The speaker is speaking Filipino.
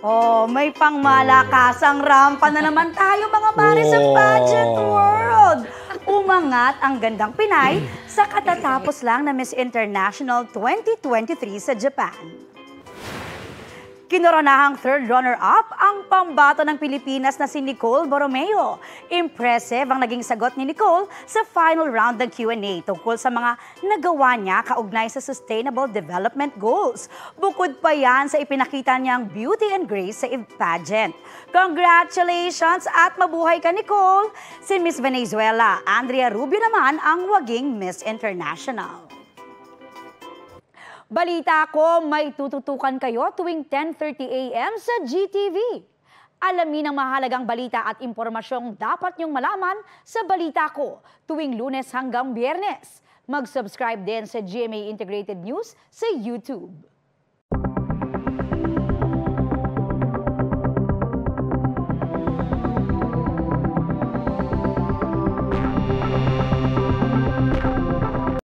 Oh, may pangmalakasang rampa na naman tayo mga mare sa pageant world. Umangat ang gandang Pinay sa katatapos lang na Miss International 2023 sa Japan. Kinoronahang third runner-up ang pambato ng Pilipinas na si Nicole Borromeo. Impressive ang naging sagot ni Nicole sa final round ng Q&A tungkol sa mga nagawa niya kaugnay sa Sustainable Development Goals. Bukod pa yan sa ipinakita niyang beauty and grace sa pageant. Congratulations at mabuhay ka, Nicole! Si Miss Venezuela, Andrea Rubio naman ang waging Miss International. Balita ko, may tututukan kayo tuwing 10:30 a.m. sa GTV. Alamin ang mahalagang balita at impormasyong dapat niyong malaman sa Balita Ko tuwing Lunes hanggang Biyernes. Mag-subscribe din sa GMA Integrated News sa YouTube.